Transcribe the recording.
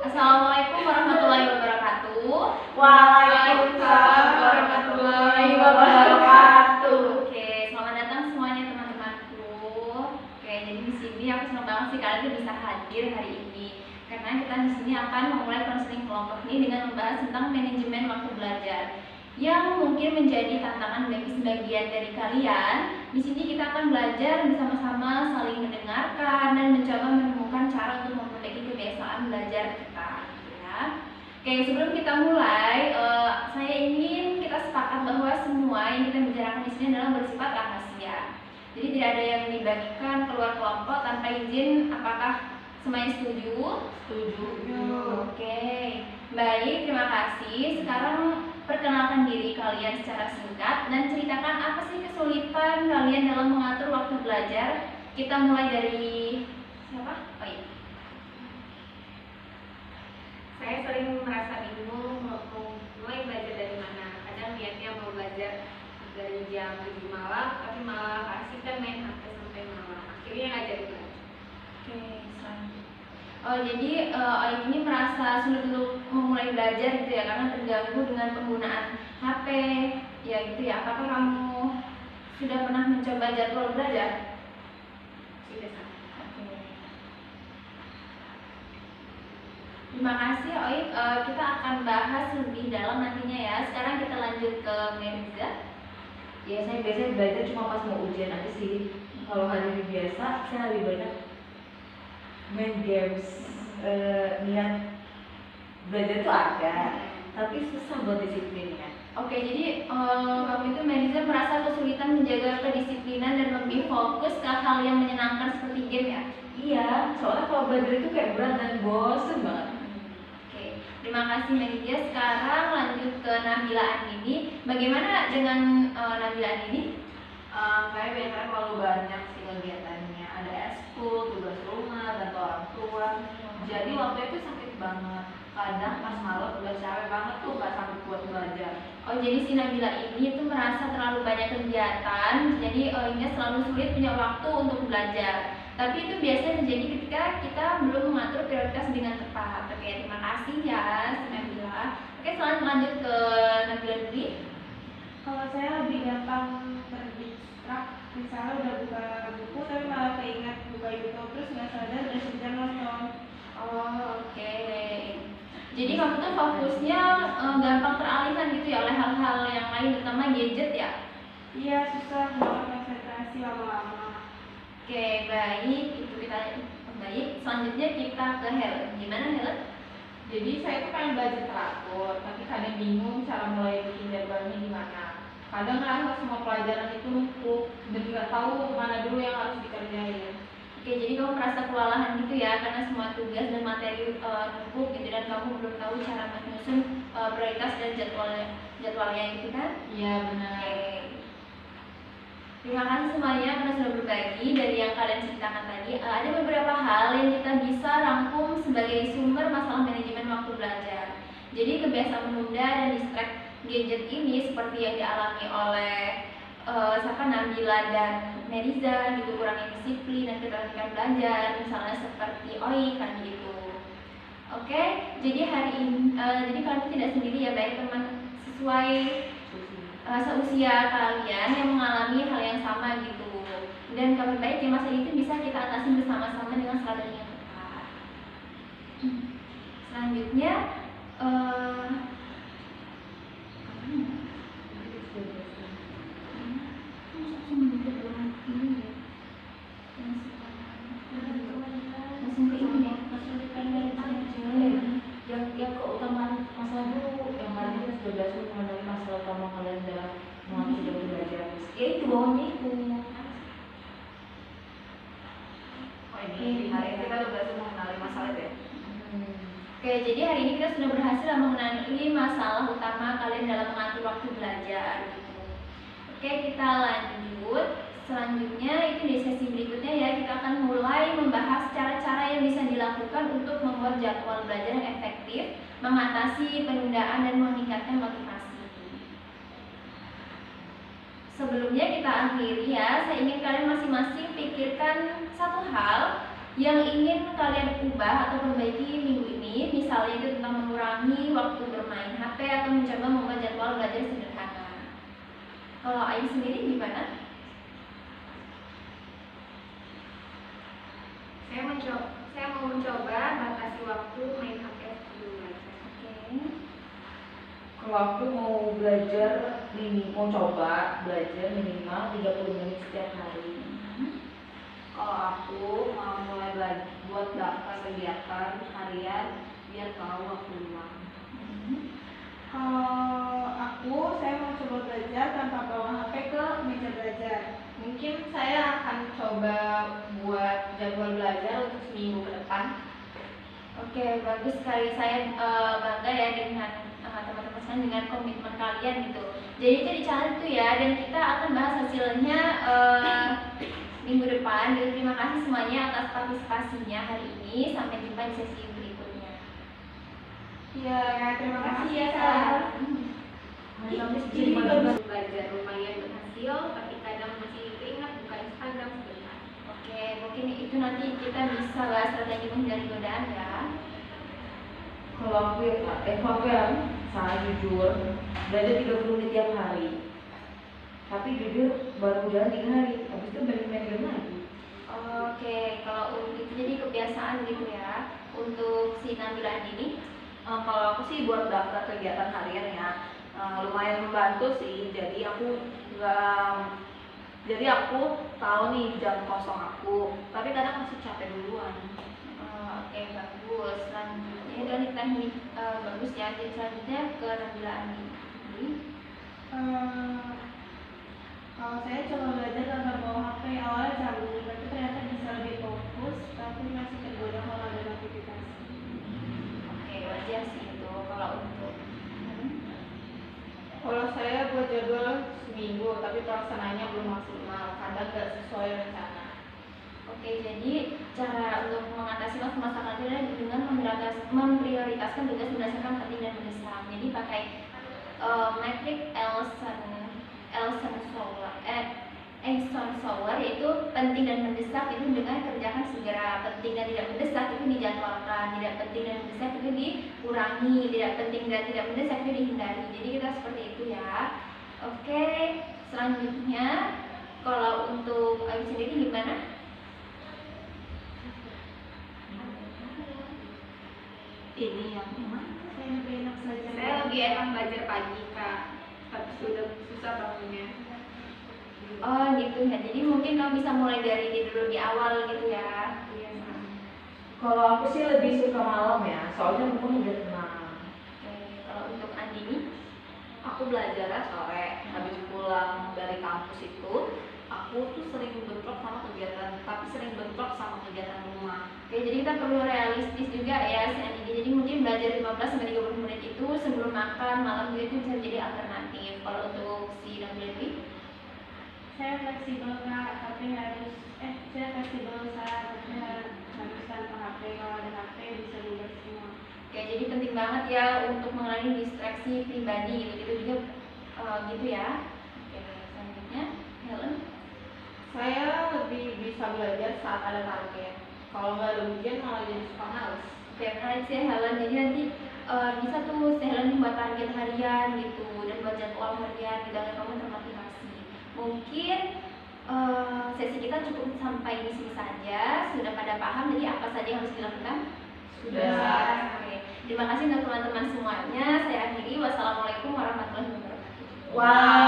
Assalamualaikum warahmatullahi wabarakatuh. Waalaikumsalam warahmatullahi wabarakatuh. Oke, selamat datang semuanya teman-temanku. Oke, jadi di sini aku senang banget sih kalian bisa hadir hari ini. Karena kita di sini akan memulai konseling kelompok ini dengan membahas tentang manajemen waktu belajar yang mungkin menjadi tantangan bagi sebagian dari kalian. Di sini kita akan belajar bersama-sama, saling mendengarkan dan mencoba menemukan cara untuk memperbaiki kebiasaan belajar kita. Ya. Oke, sebelum kita mulai, saya ingin kita sepakat bahwa semua yang kita bicarakan di sini adalah bersifat rahasia. Jadi tidak ada yang dibagikan keluar kelompok tanpa izin. Apakah semuanya setuju? Setuju. Oke, baik, terima kasih. Sekarang perkenalkan diri kalian secara singkat dan ceritakan apa sih kesulitan kalian dalam mengatur waktu belajar. Kita mulai dari siapa? Oh iya. Saya sering merasa bingung mau mulai belajar dari mana. Kadang niatnya mau belajar dari jam 7 malam, tapi malah asik main HP sampai malam. Akhirnya nggak jadi belajar. Oke, selanjutnya. Oh, jadi Oik ini merasa sulit untuk memulai belajar gitu ya, karena terganggu dengan penggunaan HP. Ya gitu ya. Apakah kamu sudah pernah mencoba jadwal belajar? Sudah sama. Terima kasih Oik. Kita akan bahas lebih dalam nantinya ya. Sekarang kita lanjut ke Meriza. Ya, saya biasanya belajar cuma pas mau ujian aja sih. Kalau hari biasa, saya lebih banyak main games. Niat belajar tuh ada, tapi susah buat disiplinnya. Oke, jadi kamu itu Meriza merasa kesulitan menjaga kedisiplinan dan lebih fokus ke hal yang menyenangkan seperti game ya? Iya, soalnya kalau belajar itu kayak berat dan bosen banget. Oke, terima kasih Meriza. Sekarang lanjut ke Nabila Andini. Bagaimana dengan Nabila Andini? Saya biasanya terlalu banyak sih kegiatannya. Ada eskul, tugas rumah, bantu orang tua. Jadi waktu itu sakit banget. Kadang pas malam udah capek banget tuh, gak sanggup buat belajar. Oh, jadi si Nabila ini tuh merasa terlalu banyak kegiatan, jadi Oiknya selalu sulit punya waktu untuk belajar. Tapi itu biasanya terjadi ketika kita belum mengatur prioritas dengan tepat. Oke, terima kasih ya si Nabila. Oke, selanjutnya lanjut ke Nabila Dwi. Kalau saya lebih gampang terdistrak, misalnya udah buka buku tapi malah keinget buka YouTube terus nggak sadar dan sudah nonton. Oh, oke. Jadi kamu tuh fokusnya gampang teralihkan gitu ya oleh hal-hal yang lain, terutama gadget ya? Iya, susah banget konsentrasi lama-lama. Oke, baik. Itu kita baik. Selanjutnya kita ke Helen. Gimana Helen? Jadi saya tuh pengen belajar teratur, tapi kadang bingung cara mulai bikin jadwalnya gimana. Kadang ngerasa semua pelajaran itu numpuk dan nggak tahu mana dulu yang harus dikerjain. Oke, jadi kamu merasa kewalahan gitu ya karena semua tugas dan materi numpuk gitu dan kamu belum tahu cara menyusun prioritas dan jadwalnya gitu kan? Iya benar. Oke. Terima kasih semuanya karena sudah berbagi dari yang kalian ceritakan tadi. Ada beberapa hal yang kita bisa rangkum sebagai sumber masalah manajemen waktu belajar. Jadi kebiasaan menunda dan distract gadget ini seperti yang dialami oleh Nabila dan Meriza gitu, kurangnya disiplin dan keterlambatan belajar, misalnya seperti Oik kan gitu. Oke, jadi hari ini jadi kalian tidak sendiri ya, baik teman sesuai seusia kalian yang mengalami hal yang sama gitu. Dan kabar baik yang masalah itu bisa kita atasi bersama-sama dengan strategi yang tepat. Selanjutnya yang keutamaan masalah dulu yang kalian kan sudah jelas mengenai masalah utama kalian dalam mengatur jadwal belajar. Ya itu bawahnya itu. Oh ini hari ini kita udah berhasil mengenali masalah itu ya. Oke, jadi hari ini kita sudah berhasil mengenali masalah utama kalian dalam mengatur waktu belajar gitu. Oke, kita lanjut. Selanjutnya itu di sesi berikutnya ya, kita akan mulai membahas cara-cara yang bisa dilakukan untuk membuat jadwal belajar yang efektif, mengatasi penundaan dan meningkatkan motivasi. Sebelumnya kita akhiri ya, saya ingin kalian masing-masing pikirkan satu hal yang ingin kalian ubah atau perbaiki minggu ini. Misalnya mengurangi waktu bermain HP atau mencoba membuat jadwal belajar sederhana. Kalau Ayu sendiri gimana? Saya mau mencoba batasi waktu main HP sebelum belajar. Oke. Kalau aku mau belajar, mau coba belajar minimal 30 menit setiap hari. Kalau aku mau mulai belajar buat daftar kegiatan harian biar tahu waktu luang. Kalau aku, saya mau coba belajar tanpa bawa HP ke meja belajar. Mungkin saya akan coba buat jadwal belajar untuk seminggu ke depan. Oke, bagus sekali. Saya bangga ya dengan teman-teman sekalian dengan komitmen kalian gitu. Jadi itu dicatat tuh ya, dan kita akan bahas hasilnya minggu depan. Jadi terima kasih semuanya atas partisipasinya hari ini. Sampai jumpa di sesi berikutnya. Ya, terima kasih ya, Kak. Jadi Belajar lumayan berhasil, tapi kadang masih keingat buka Instagram sebentar. Oke, mungkin itu nanti kita bisa bahas strategi menghindari godaan ya. Kalau aku ya Kak, kalau aku ya saya jujur belajar 30 menit tiap hari. Tapi jujur baru jalan 3 hari, habis itu balik main game lagi. Oke, kalau untuk itu jadi kebiasaan gitu ya. Untuk si Nabila ini, Kalau aku sih buat daftar kegiatan harian ya, lumayan membantu sih. Jadi aku tahu nih jam kosong aku, tapi kadang masih capek duluan. oke bagus. Selanjutnya dari teknik bagus ya. Jadi selanjutnya ke Nabila ini. Kalau saya coba belajar tanpa bawa HP, awalnya cabut, tapi ternyata bisa lebih fokus, tapi masih tergoda kalau ada notifikasi. Oke, wajar sih itu kalau untuk. Kalau saya buat jadwal seminggu, tapi pelaksanaannya belum maksimal, kadang nggak sesuai rencana. Oke, jadi cara untuk mengatasi masalah itu adalah dengan memprioritaskan tugas berdasarkan penting dan mendesak. Jadi pakai metrik Eisenhower yaitu penting dan mendesak itu dengan kerjakan segera, penting dan tidak mendesak itu dijadwalkan, tidak penting dan mendesak itu dikurangi, tidak penting dan tidak mendesak itu dihindari. Jadi kita seperti itu ya. Oke, selanjutnya kalau untuk Ayu sendiri gimana? Ini yang mana? Saya lebih enak belajar. Saya lebih enak belajar pagi, Kak. Tapi sudah susah bangunnya. Oh gitu ya, jadi mungkin kamu bisa mulai dari ini dulu di awal gitu ya. Iya, Kak. Kalau aku sih lebih suka malam ya, soalnya rumah udah tenang. Oke, kalau untuk Andini, Aku belajarnya sore, habis pulang dari kampus itu, aku tuh sering bentrok sama kegiatan rumah. oke jadi kita perlu realistis juga ya si Andini. Jadi mungkin belajar 15-30 menit itu sebelum makan malam juga itu bisa jadi alternatif. Kalau untuk si Nabila, Saya fleksibel Kak, tapi saya fleksibel saat harus tanpa HP. Kalau ada HP bisa buat semua. oke jadi penting banget ya untuk mengurangi distraksi pribadi gitu juga gitu ya. Oke, selanjutnya Helen. Saya lebih bisa belajar saat ada target. Kalau nggak ada ujian malah jadi suka males. Oke, menarik sih Helen. Jadi nanti bisa tuh si Helen buat target harian gitu dan buat jadwal harian gitu agar kamu termotivasi. Mungkin sesi kita cukup sampai di sini saja. Sudah pada paham jadi apa saja yang harus dilakukan? Sudah. Oke. Terima kasih untuk teman-teman semuanya. Saya akhiri. Wassalamualaikum warahmatullahi wabarakatuh. Wow.